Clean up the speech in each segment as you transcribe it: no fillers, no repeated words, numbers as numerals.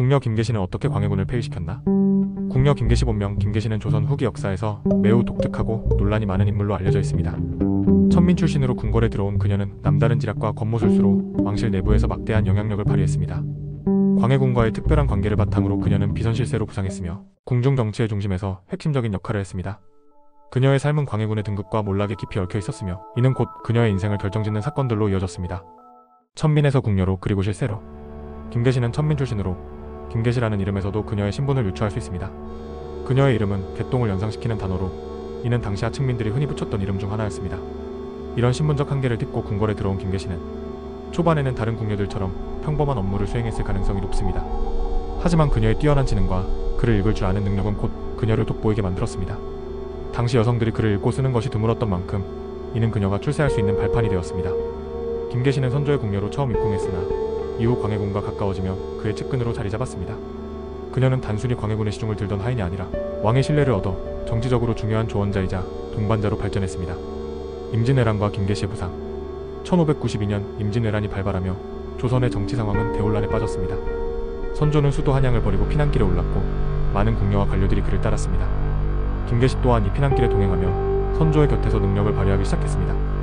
궁녀 김계시는 어떻게 광해군을 폐위시켰나? 궁녀 김계시 본명 김계시는 조선 후기 역사에서 매우 독특하고 논란이 많은 인물로 알려져 있습니다. 천민 출신으로 궁궐에 들어온 그녀는 남다른 지략과 겉모술수로 왕실 내부에서 막대한 영향력을 발휘했습니다. 광해군과의 특별한 관계를 바탕으로 그녀는 비선실세로 부상했으며 궁중 정치의 중심에서 핵심적인 역할을 했습니다. 그녀의 삶은 광해군의 등극과 몰락에 깊이 얽혀 있었으며 이는 곧 그녀의 인생을 결정짓는 사건들로 이어졌습니다. 천민에서 궁녀로 그리고 실세로. 김계시는 천민 출신으로 김계시라는 이름에서도 그녀의 신분을 유추할 수 있습니다. 그녀의 이름은 개똥을 연상시키는 단어로 이는 당시 하층민들이 흔히 붙였던 이름 중 하나였습니다. 이런 신분적 한계를 딛고 궁궐에 들어온 김계시는 초반에는 다른 궁녀들처럼 평범한 업무를 수행했을 가능성이 높습니다. 하지만 그녀의 뛰어난 지능과 글을 읽을 줄 아는 능력은 곧 그녀를 돋보이게 만들었습니다. 당시 여성들이 글을 읽고 쓰는 것이 드물었던 만큼 이는 그녀가 출세할 수 있는 발판이 되었습니다. 김계시는 선조의 궁녀로 처음 입궁했으나 이후 광해군과 가까워지며 그의 측근으로 자리 잡았습니다. 그녀는 단순히 광해군의 시중을 들던 하인이 아니라 왕의 신뢰를 얻어 정치적으로 중요한 조언자이자 동반자로 발전했습니다. 임진왜란과 김계시의 부상. 1592년 임진왜란이 발발하며 조선의 정치 상황은 대혼란에 빠졌습니다. 선조는 수도 한양을 버리고 피난길에 올랐고 많은 궁녀와 관료들이 그를 따랐습니다. 김계시 또한 이 피난길에 동행하며 선조의 곁에서 능력을 발휘하기 시작했습니다.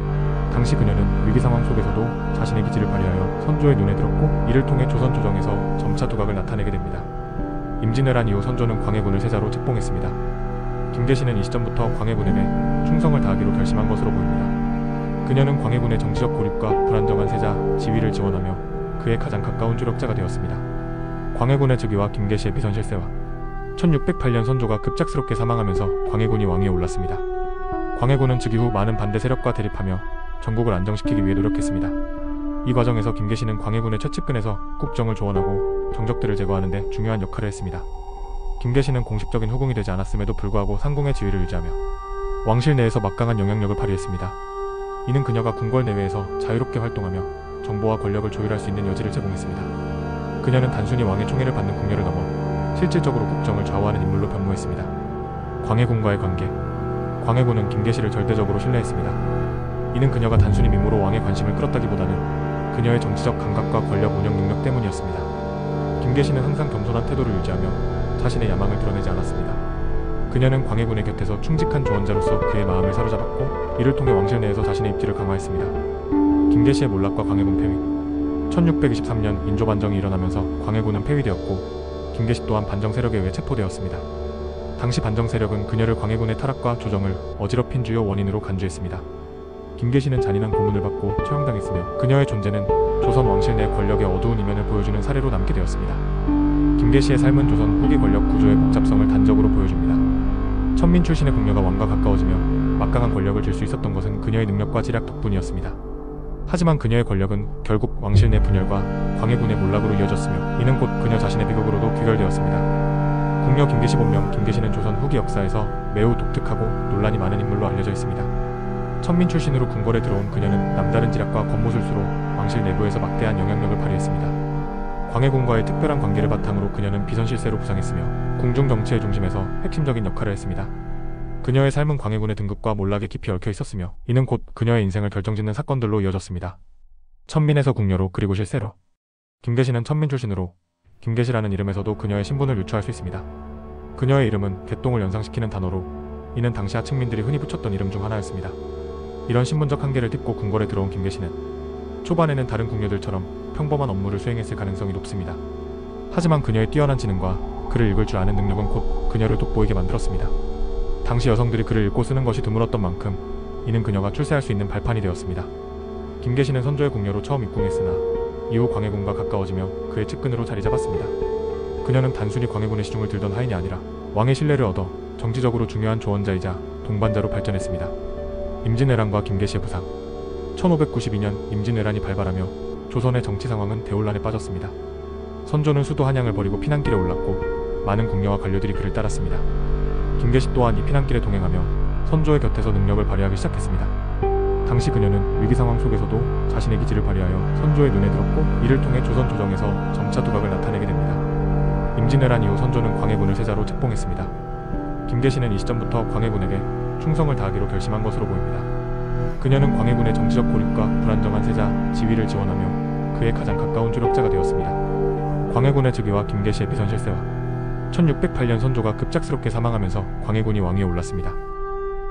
당시 그녀는 위기 상황 속에서도 자신의 기질을 발휘하여 선조의 눈에 들었고 이를 통해 조선 조정에서 점차 두각을 나타내게 됩니다. 임진왜란 이후 선조는 광해군을 세자로 책봉했습니다. 김계시는 이 시점부터 광해군에게 충성을 다하기로 결심한 것으로 보입니다. 그녀는 광해군의 정치적 고립과 불안정한 세자 지위를 지원하며 그의 가장 가까운 주력자가 되었습니다. 광해군의 즉위와 김계시의 비선실세와 1608년 선조가 급작스럽게 사망하면서 광해군이 왕위에 올랐습니다. 광해군은 즉위 후 많은 반대 세력과 대립하며 전국을 안정시키기 위해 노력했습니다. 이 과정에서 김계시는 광해군의 최측근에서 국정을 조언하고 정적들을 제거하는 데 중요한 역할을 했습니다. 김계시는 공식적인 후궁이 되지 않았음에도 불구하고 상궁의 지위를 유지하며 왕실 내에서 막강한 영향력을 발휘했습니다. 이는 그녀가 궁궐 내외에서 자유롭게 활동하며 정보와 권력을 조율할 수 있는 여지를 제공했습니다. 그녀는 단순히 왕의 총애를 받는 궁녀를 넘어 실질적으로 국정을 좌우하는 인물로 변모했습니다. 광해군과의 관계. 광해군은 김계시를 절대적으로 신뢰했습니다. 이는 그녀가 단순히 미모로 왕의 관심을 끌었다기보다는 그녀의 정치적 감각과 권력 운영 능력 때문이었습니다. 김계시는 항상 겸손한 태도를 유지하며 자신의 야망을 드러내지 않았습니다. 그녀는 광해군의 곁에서 충직한 조언자로서 그의 마음을 사로잡았고 이를 통해 왕실 내에서 자신의 입지를 강화했습니다. 김계시의 몰락과 광해군 폐위. 1623년 인조 반정이 일어나면서 광해군은 폐위되었고 김계시 또한 반정 세력에 의해 체포되었습니다. 당시 반정 세력은 그녀를 광해군의 타락과 조정을 어지럽힌 주요 원인으로 간주했습니다. 김계시는 잔인한 고문을 받고 처형당했으며 그녀의 존재는 조선 왕실 내 권력의 어두운 이면을 보여주는 사례로 남게 되었습니다. 김계시의 삶은 조선 후기 권력 구조의 복잡성을 단적으로 보여줍니다. 천민 출신의 궁녀가 왕과 가까워지며 막강한 권력을 쥘 수 있었던 것은 그녀의 능력과 지략 덕분이었습니다. 하지만 그녀의 권력은 결국 왕실 내 분열과 광해군의 몰락으로 이어졌으며 이는 곧 그녀 자신의 비극으로도 귀결되었습니다. 궁녀 김계시 본명 김계시는 조선 후기 역사에서 매우 독특하고 논란이 많은 인물로 알려져 있습니다. 천민 출신으로 궁궐에 들어온 그녀는 남다른 지략과 겉모술수로 왕실 내부에서 막대한 영향력을 발휘했습니다. 광해군과의 특별한 관계를 바탕으로 그녀는 비선실세로 부상했으며 궁중 정치의 중심에서 핵심적인 역할을 했습니다. 그녀의 삶은 광해군의 등극과 몰락에 깊이 얽혀 있었으며 이는 곧 그녀의 인생을 결정짓는 사건들로 이어졌습니다. 천민에서 궁녀로 그리고 실세로. 김계시는 천민 출신으로 김계시라는 이름에서도 그녀의 신분을 유추할 수 있습니다. 그녀의 이름은 개똥을 연상시키는 단어로 이는 당시 하층민들이 흔히 붙였던 이름 중 하나였습니다. 이런 신분적 한계를 딛고 궁궐에 들어온 김계시는 초반에는 다른 궁녀들처럼 평범한 업무를 수행했을 가능성이 높습니다. 하지만 그녀의 뛰어난 지능과 글을 읽을 줄 아는 능력은 곧 그녀를 돋보이게 만들었습니다. 당시 여성들이 글을 읽고 쓰는 것이 드물었던 만큼 이는 그녀가 출세할 수 있는 발판이 되었습니다. 김계시는 선조의 궁녀로 처음 입궁했으나 이후 광해군과 가까워지며 그의 측근으로 자리 잡았습니다. 그녀는 단순히 광해군의 시중을 들던 하인이 아니라 왕의 신뢰를 얻어 정치적으로 중요한 조언자이자 동반자로 발전했습니다. 임진왜란과 김계시의 부상. 1592년 임진왜란이 발발하며 조선의 정치 상황은 대혼란에 빠졌습니다. 선조는 수도 한양을 버리고 피난길에 올랐고 많은 궁녀와 관료들이 그를 따랐습니다. 김계시 또한 이 피난길에 동행하며 선조의 곁에서 능력을 발휘하기 시작했습니다. 당시 그녀는 위기 상황 속에서도 자신의 기질을 발휘하여 선조의 눈에 들었고 이를 통해 조선 조정에서 점차 두각을 나타내게 됩니다. 임진왜란 이후 선조는 광해군을 세자로 책봉했습니다. 김계시는 이 시점부터 광해군에게 충성을 다하기로 결심한 것으로 보입니다. 그녀는 광해군의 정치적 고립과 불안정한 세자 지위를 지원하며 그의 가장 가까운 조력자가 되었습니다. 광해군의 즉위와 김계시의 비선 실세와 1608년 선조가 급작스럽게 사망하면서 광해군이 왕위에 올랐습니다.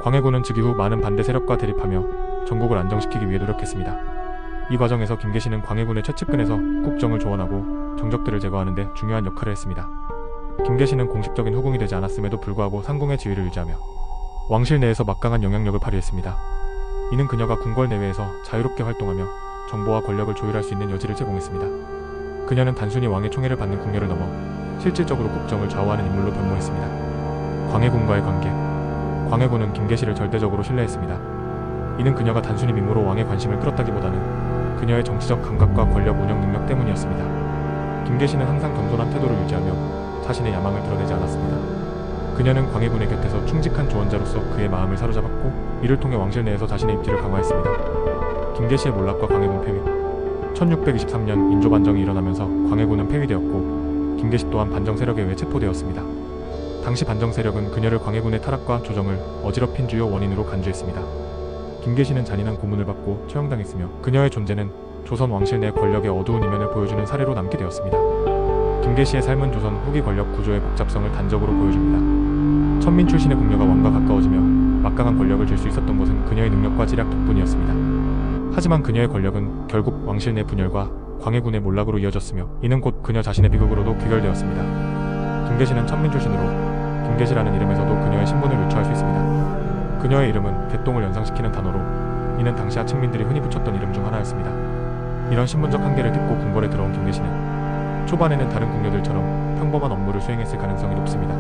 광해군은 즉위 후 많은 반대 세력과 대립하며 전국을 안정시키기 위해 노력했습니다. 이 과정에서 김계시는 광해군의 최측근에서 국정을 조언하고 정적들을 제거하는 데 중요한 역할을 했습니다. 김계시는 공식적인 후궁이 되지 않았음에도 불구하고 상궁의 지위를 유지하며 왕실 내에서 막강한 영향력을 발휘했습니다. 이는 그녀가 궁궐 내외에서 자유롭게 활동하며 정보와 권력을 조율할 수 있는 여지를 제공했습니다. 그녀는 단순히 왕의 총애를 받는 궁녀를 넘어 실질적으로 국정을 좌우하는 인물로 변모했습니다. 광해군과의 관계. 광해군은 김계시를 절대적으로 신뢰했습니다. 이는 그녀가 단순히 미모로 왕의 관심을 끌었다기보다는 그녀의 정치적 감각과 권력 운영 능력 때문이었습니다. 김계시는 항상 겸손한 태도를 유지하며 자신의 야망을 드러내지 않았습니다. 그녀는 광해군의 곁에서 충직한 조언자로서 그의 마음을 사로잡았고 이를 통해 왕실 내에서 자신의 입지를 강화했습니다. 김계시의 몰락과 광해군 폐위. 1623년 인조 반정이 일어나면서 광해군은 폐위되었고 김계시 또한 반정 세력에 의해 체포되었습니다. 당시 반정 세력은 그녀를 광해군의 타락과 조정을 어지럽힌 주요 원인으로 간주했습니다. 김계시는 잔인한 고문을 받고 처형당했으며 그녀의 존재는 조선 왕실 내 권력의 어두운 이면을 보여주는 사례로 남게 되었습니다. 김계시의 삶은 조선 후기 권력 구조의 복잡성을 단적으로 보여줍니다. 천민 출신의 궁녀가 왕과 가까워지며 막강한 권력을 줄 수 있었던 것은 그녀의 능력과 지략 덕분이었습니다. 하지만 그녀의 권력은 결국 왕실 내 분열과 광해군의 몰락으로 이어졌으며 이는 곧 그녀 자신의 비극으로도 귀결되었습니다. 김계시는 천민 출신으로 김계시라는 이름에서도 그녀의 신분을 유추할 수 있습니다. 그녀의 이름은 개똥을 연상시키는 단어로 이는 당시 하층민들이 흔히 붙였던 이름 중 하나였습니다. 이런 신분적 한계를 딛고 궁궐에 들어온 김계시는 초반에는 다른 궁녀들처럼 평범한 업무를 수행했을 가능성이 높습니다.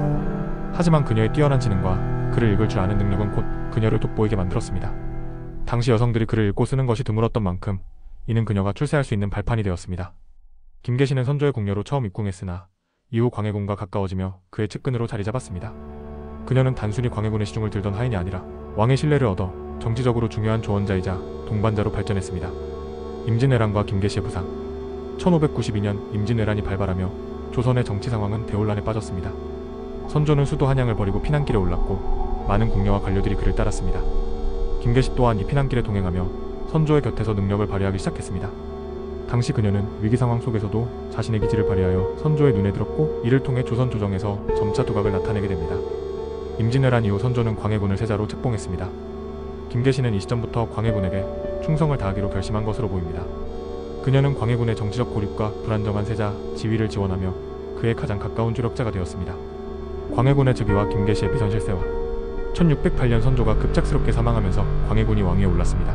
하지만 그녀의 뛰어난 지능과 글을 읽을 줄 아는 능력은 곧 그녀를 돋보이게 만들었습니다. 당시 여성들이 글을 읽고 쓰는 것이 드물었던 만큼 이는 그녀가 출세할 수 있는 발판이 되었습니다. 김계시는 선조의 궁녀로 처음 입궁했으나 이후 광해군과 가까워지며 그의 측근으로 자리 잡았습니다. 그녀는 단순히 광해군의 시중을 들던 하인이 아니라 왕의 신뢰를 얻어 정치적으로 중요한 조언자이자 동반자로 발전했습니다. 임진왜란과 김계시의 부상. 1592년 임진왜란이 발발하며 조선의 정치 상황은 대혼란에 빠졌습니다. 선조는 수도 한양을 버리고 피난길에 올랐고 많은 궁녀와 관료들이 그를 따랐습니다. 김계시 또한 이 피난길에 동행하며 선조의 곁에서 능력을 발휘하기 시작했습니다. 당시 그녀는 위기 상황 속에서도 자신의 기질을 발휘하여 선조의 눈에 들었고 이를 통해 조선 조정에서 점차 두각을 나타내게 됩니다. 임진왜란 이후 선조는 광해군을 세자로 책봉했습니다. 김계시는 이 시점부터 광해군에게 충성을 다하기로 결심한 것으로 보입니다. 그녀는 광해군의 정치적 고립과 불안정한 세자 지위를 지원하며 그의 가장 가까운 주력자가 되었습니다. 광해군의 즉위와 김계시의 비선 실세와 1608년 선조가 급작스럽게 사망하면서 광해군이 왕위에 올랐습니다.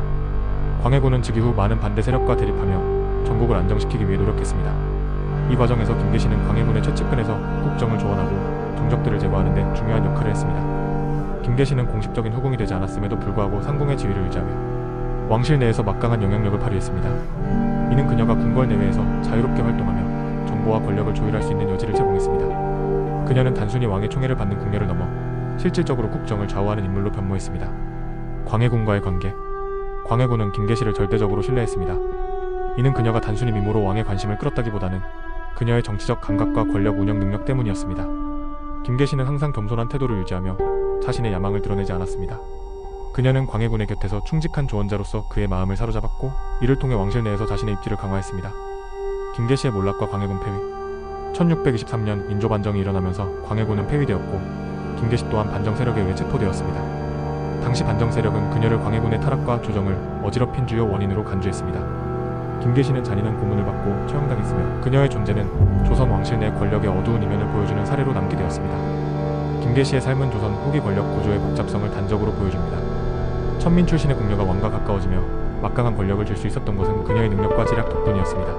광해군은 즉위 후 많은 반대 세력과 대립하며 전국을 안정시키기 위해 노력했습니다. 이 과정에서 김계시는 광해군의 최측근에서 국정을 조언하고 정적들을 제거하는 데 중요한 역할을 했습니다. 김계시는 공식적인 후궁이 되지 않았음에도 불구하고 상궁의 지위를 유지하며 왕실 내에서 막강한 영향력을 발휘했습니다. 이는 그녀가 궁궐 내외에서 자유롭게 활동하며 정보와 권력을 조율할 수 있는 여지를 제공했습니다. 그녀는 단순히 왕의 총애를 받는 궁녀를 넘어 실질적으로 국정을 좌우하는 인물로 변모했습니다. 광해군과의 관계. 광해군은 김계시를 절대적으로 신뢰했습니다. 이는 그녀가 단순히 미모로 왕의 관심을 끌었다기보다는 그녀의 정치적 감각과 권력 운영 능력 때문이었습니다. 김계시는 항상 겸손한 태도를 유지하며 자신의 야망을 드러내지 않았습니다. 그녀는 광해군의 곁에서 충직한 조언자로서 그의 마음을 사로잡았고 이를 통해 왕실 내에서 자신의 입지를 강화했습니다. 김계시의 몰락과 광해군 폐위. 1623년 인조 반정이 일어나면서 광해군은 폐위되었고 김계시 또한 반정 세력에 의해 체포되었습니다. 당시 반정 세력은 그녀를 광해군의 타락과 조정을 어지럽힌 주요 원인으로 간주했습니다. 김계시는 잔인한 고문을 받고 처형당했으며 그녀의 존재는 조선 왕실 내 권력의 어두운 이면을 보여주는 사례로 남게 되었습니다. 김계시의 삶은 조선 후기 권력 구조의 복잡성을 단적으로 보여줍니다. 천민 출신의 궁녀가 왕과 가까워지며 막강한 권력을 줄 수 있었던 것은 그녀의 능력과 지략 덕분이었습니다.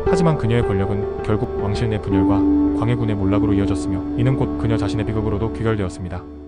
하지만 그녀의 권력은 결국 왕실 내 분열과 광해군의 몰락으로 이어졌으며 이는 곧 그녀 자신의 비극으로도 귀결되었습니다.